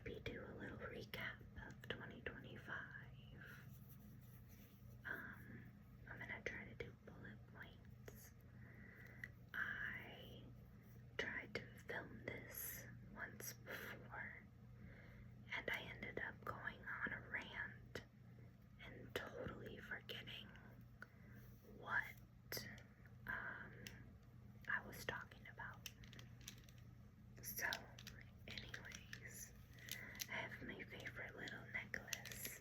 maybe do a little recap of 2025. I'm gonna try to do bullet points. I tried to film this once before, and I ended up going on a rant and totally forgetting what I was talking about. So, anyways, I have my favorite little necklace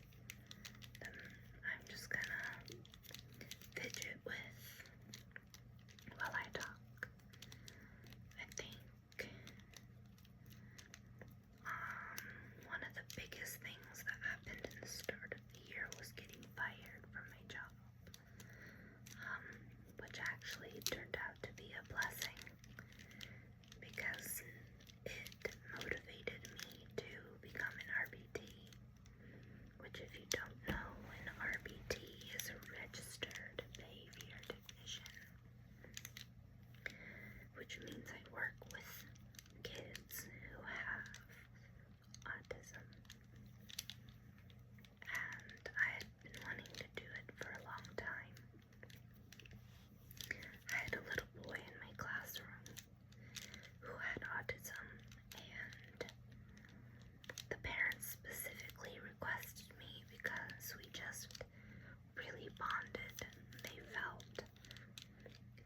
that I'm just gonna fidget with while I talk. I think one of the biggest things that happened in the start of the year was getting fired from my job, which actually turned out to be a blessing because it motivated me to become an RBT, which, if you don't know, an RBT is a registered behavior technician, which means I work with kids who have autism, and I had been wanting to do it for a long time. I had a little boy in my classroom who had autism, and the parents specifically requested me because we just really bonded. They felt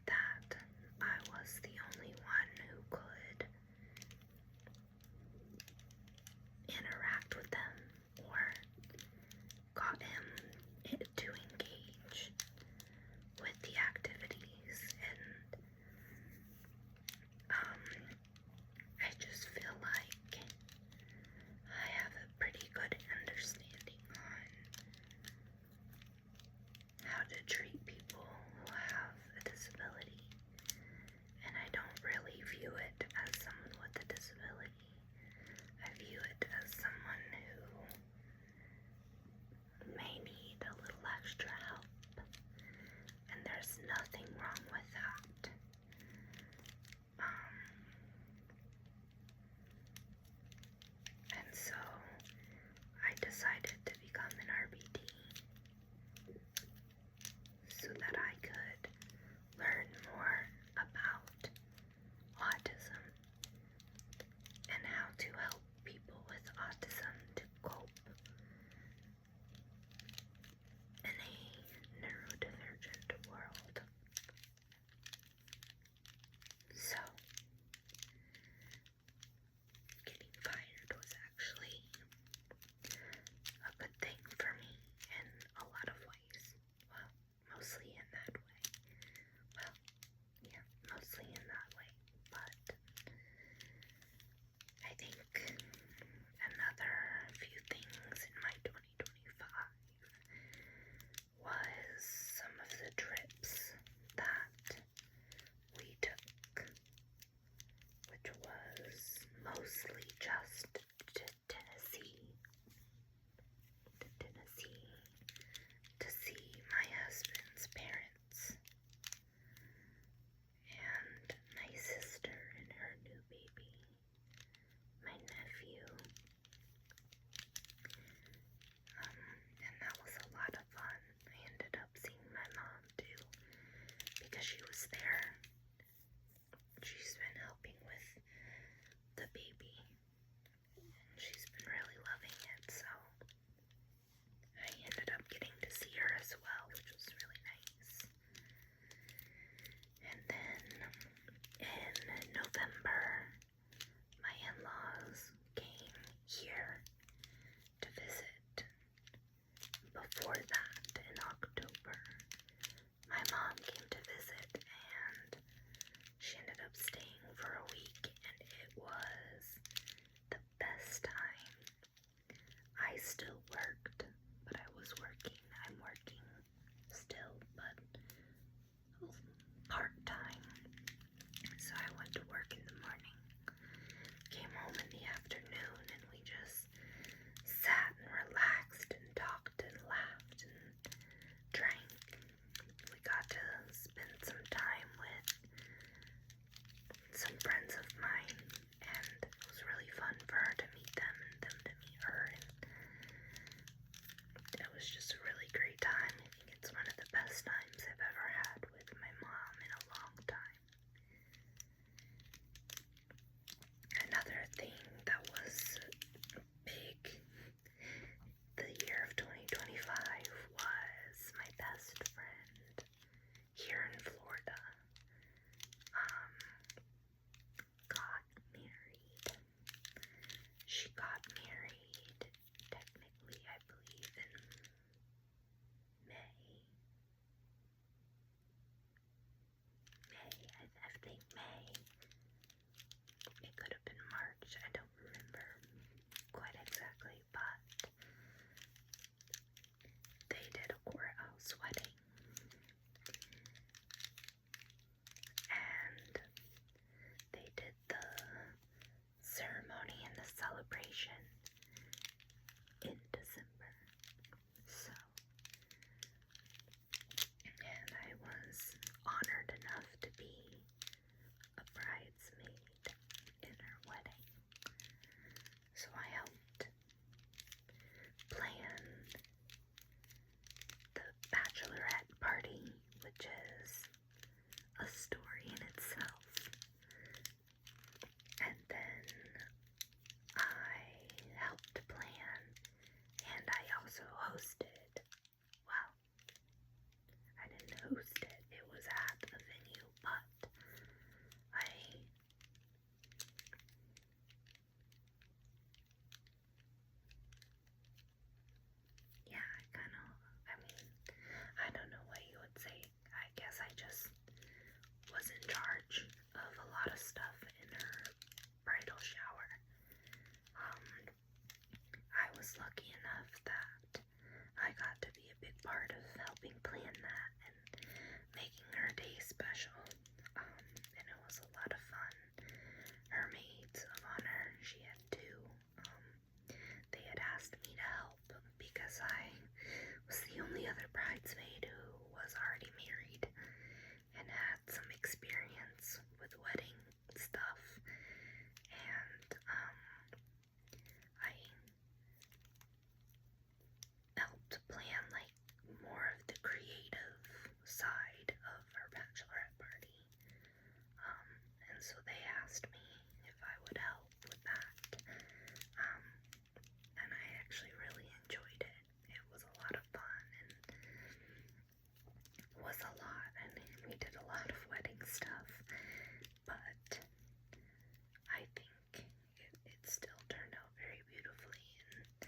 that I was the only one who could interact with them or got him to engage with the activities, and I just feel like I have a pretty good understanding on how to treat people who have a disability, and I don't really view it as someone with a disability. I view it as someone who may need a little extra help, and there's nothing wrong with that. And so I decided to become an RBT so that I could learn more about autism and how to help people with autism to cope in a neurodivergent world. So, getting fired was actually a good thing for me in a lot of ways. Well, mostly in that way. Well, yeah, mostly in that way. But I think another few things in my 2025 was some of the trips that we took, which was mostly just to Tennessee to see my husband's parents and my sister and her new baby, my nephew. And that was a lot of fun. I ended up seeing my mom too because she was there. She's been helping with the baby, and she's been really loving it, so I ended up getting to see her as well, which was really nice. And then in November, my in-laws came here to visit. Before that, in October, my mom came to visit, and she ended up staying for a week, and it was the best time. I still worked, but I was working. I'm working still, but part-time. So I went to work in the morning, came home in the afternoon, and we just sat and relaxed and talked and laughed and drank. We got to spend some time with some friends of mine, and it was really fun for her to meet them and them to got married, technically, I believe, in May. I think May. It could have been March, I don't remember quite exactly, but they did a courthouse wedding. And they did the ceremony and the celebration in December. So, and I was honored enough to be a bridesmaid in her wedding. So I helped plan the bachelorette party, which is a story in itself. And then I helped plan, and I also hosted. Well, I didn't host it, it was at the venue, but I don't know what you would say. I guess I just was in charge of a lot of stuff in her bridal shower. I was lucky enough that I got to be a big part of helping plan that and making her day special. And it was a lot of fun. Her maids of honor, she had two. They had asked me to help because I was the only other bridesmaid who was already married and had some experience with wedding stuff. And I helped plan like more of the creative side of her bachelorette party. And so they asked me if I would help with that. And I actually really enjoyed it. It was a lot of fun and was a lot, and we did a lot of wedding stuff, but I think it still turned out very beautifully, and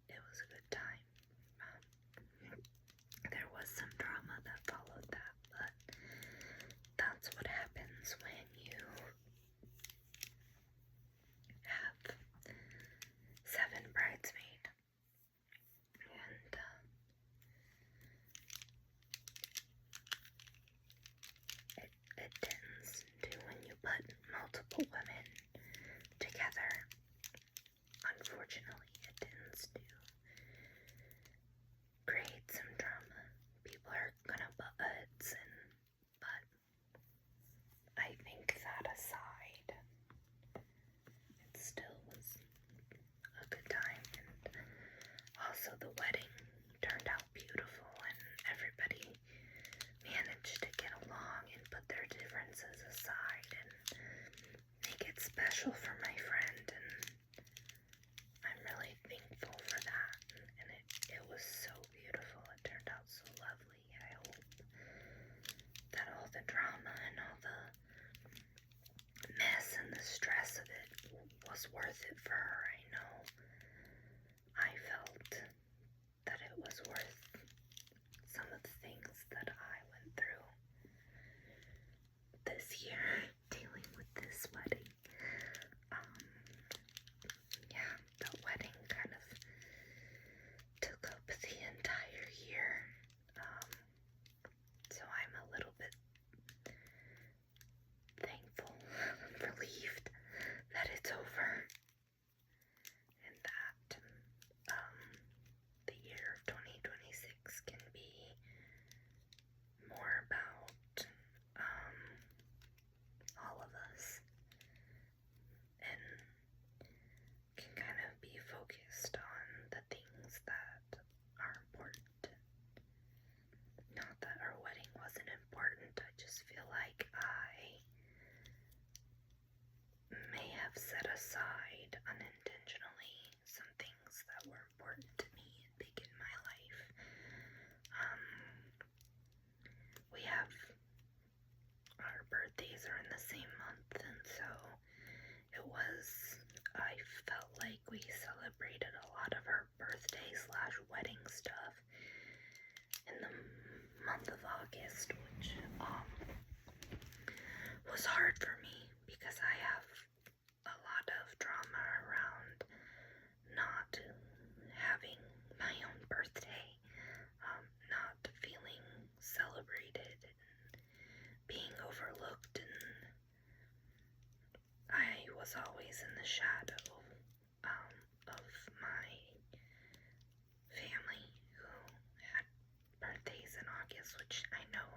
it was a good time. There was some drama that followed that, but that's what happens when you have 7 bridesmaids. And it tends to, when you put multiple women together, unfortunately, it tends to create some drama. People are gonna butt heads, but I think that aside, it still was a good time, and also the wedding turned out beautiful, and everybody managed to get along and put their differences aside and make it special for my friend, and I'm really thankful for that, and it was so beautiful. It turned out so lovely. I hope that all the drama and all the mess and the stress of it was worth it for her. I know I felt that it was worth some of the things that I went through this year dealing with this wedding. Yeah, the wedding kind of took up the entire year. So I'm a little bit thankful, relieved that it's over, and that celebrated a lot of her birthday / wedding stuff in the month of August, which was hard for me because I have a lot of drama around not having my own birthday, not feeling celebrated, and being overlooked, and I was always in the shadow of my family who had birthdays in August, which I know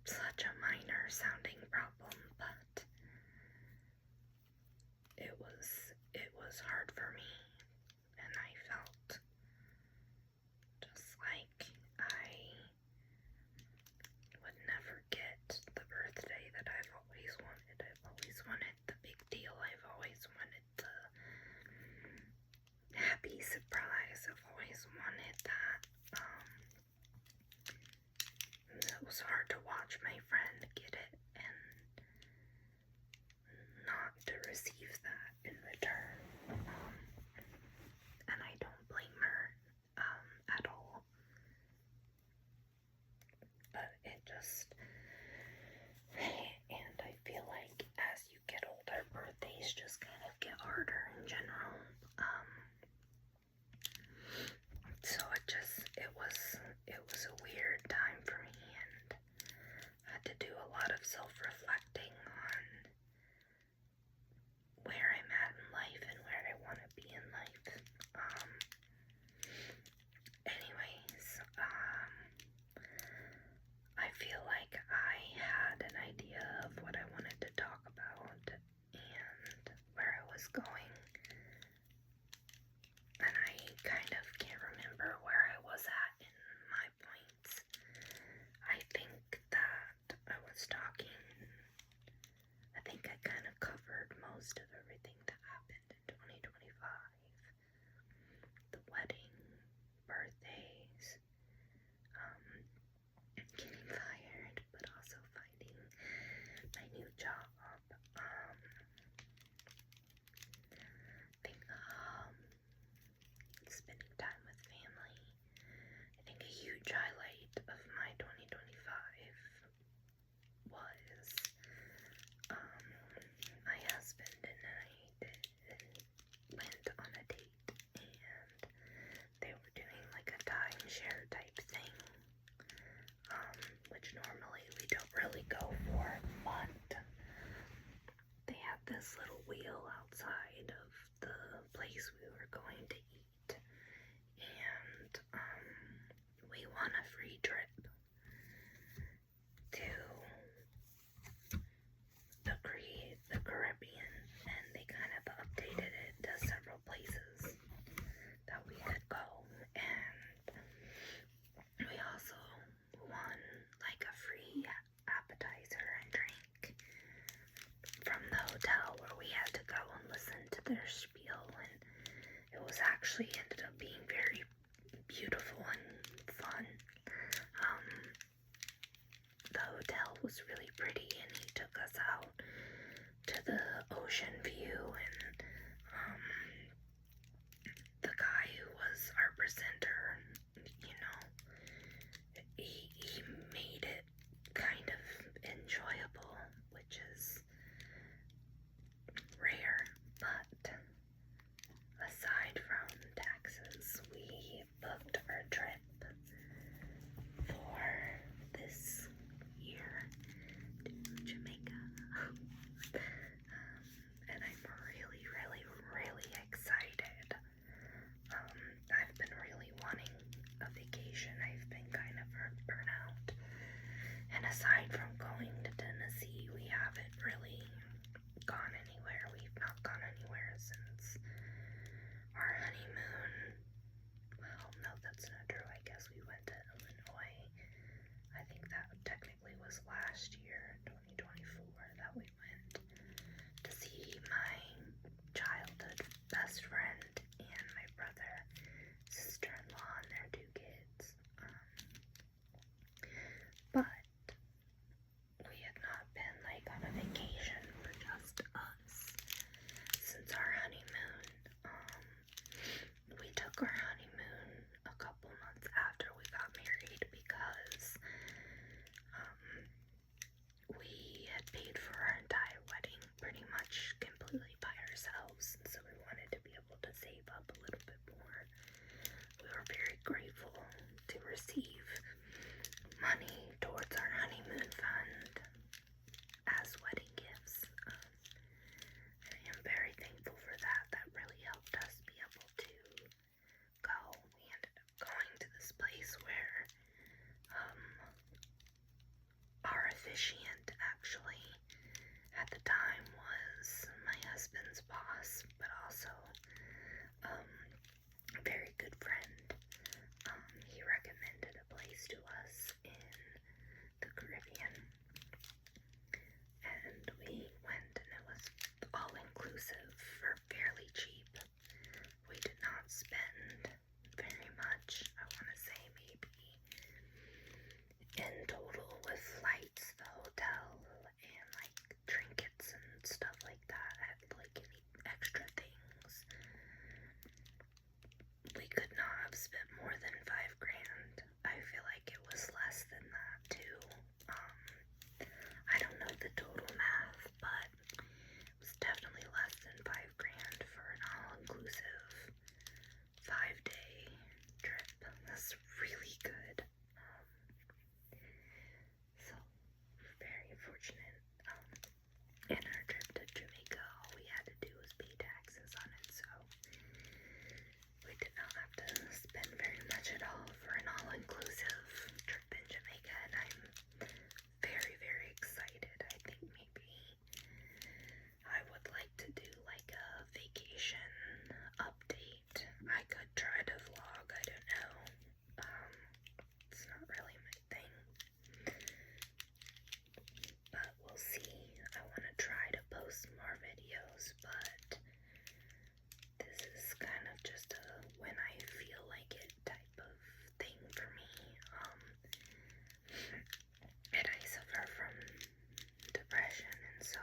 such a minor sounding problem, but it was hard for me, and I felt just like I would never get the birthday that I've always wanted. I've always wanted the big deal. I've always wanted the happy surprise. I've always wanted that. It was hard to watch my friend get it and not to receive that in return. And I don't blame her at all. But it just, and I feel like as you get older, birthdays just kind of get harder in general. So it was a weird time for me, and I had to do a lot of self-reflecting on where I'm at in life and where I want to be in life. Anyways, I feel like I had an idea of what I wanted to talk about and where I was going, and I kind of can't remember where I was at in my points. I think that I was talking, I think I kind of covered most of everything that happened in 2025. The wedding, birthdays, getting fired, but also finding my new job. I think spending time with family. I think a huge highlight of my 2025 was my husband and I went on a date, and they were doing like a timeshare type thing, which normally we don't really go for, but they had this little wheel outside of the place we were going to eat, and we won a free trip to the Caribbean, and they kind of updated it to several places that we could go, and we also won like a free appetizer and drink from the hotel where we had to go and listen to their spiel, and it was actually ended up being very beautiful and fun. The hotel was really pretty, and he took us out to the ocean view, and the guy who was our presenter, you know, he made it kind of enjoyable, which is rare, but aside from taxes, we booked our trip for this year to Jamaica, and I'm nice to us in the Caribbean. And we went and it was all inclusive for fairly cheap. We did not spend very much. I want to say maybe in total with flights, the hotel, and like trinkets and stuff like that, like any extra things, we could not have spent more than $5,000. I feel like it was less than that too. I don't know the total math, but it was definitely less than $5,000 for an all-inclusive 5-day trip. That's really good. So very fortunate. In our trip to Jamaica, all we had to do was pay taxes on it, so we did not have to spend very much at all for an all-inclusive trip in Jamaica, and I'm very, very excited. I think maybe I would like to do like a vacation update. I could try to vlog, I don't know. It's not really my thing, but we'll see. I want to try to post more videos, but this is kind of just a when I feel like it type of thing for me. And I suffer from depression, and so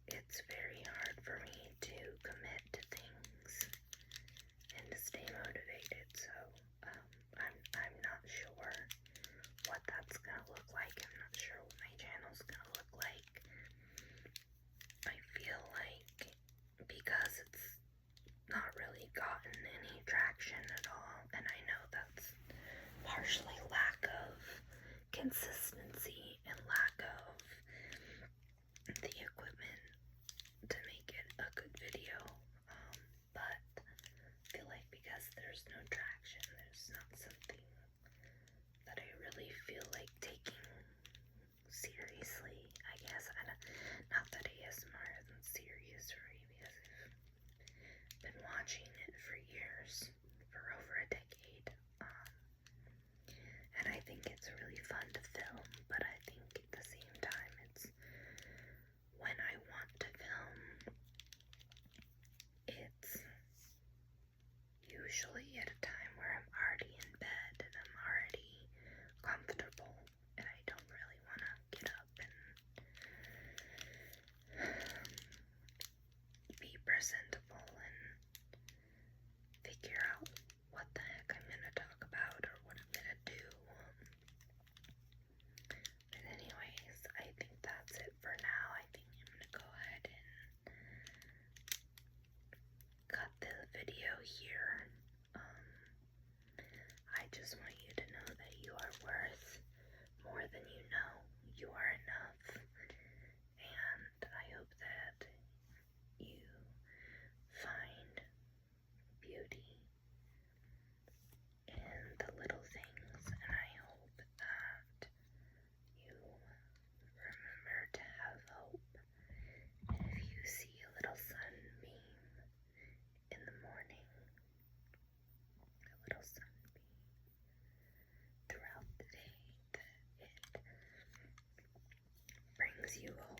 it's very hard for me to commit to things and to stay motivated. So I'm not sure what that's gonna look like. I'm not sure what my channel's gonna look like. I feel like because it's not really gotten any traction at all, and I know that's partially lack of consistency and lack of the equipment to make it a good video, but I feel like because there's no traction, there's not something that I really feel like taking seriously, I guess. Not that ASMR isn't serious for me, because I've been watching it for years, for over a decade, and I think it's really fun to film, but I think at the same time it's when I want to film, it's usually at a time where I'm already in bed and I'm already comfortable, and I don't really want to get up and be presentable and figure out what the heck I'm gonna talk about or what I'm gonna do. But anyways, I think that's it for now. I think I'm gonna go ahead and cut the video here. I just want you to know that you are worth more than you know. You are enough, and I hope that you find beauty in the little things, and I hope that you remember to have hope. And if you see a little sunbeam in the morning, a little sunbeam throughout the day, that it brings you hope.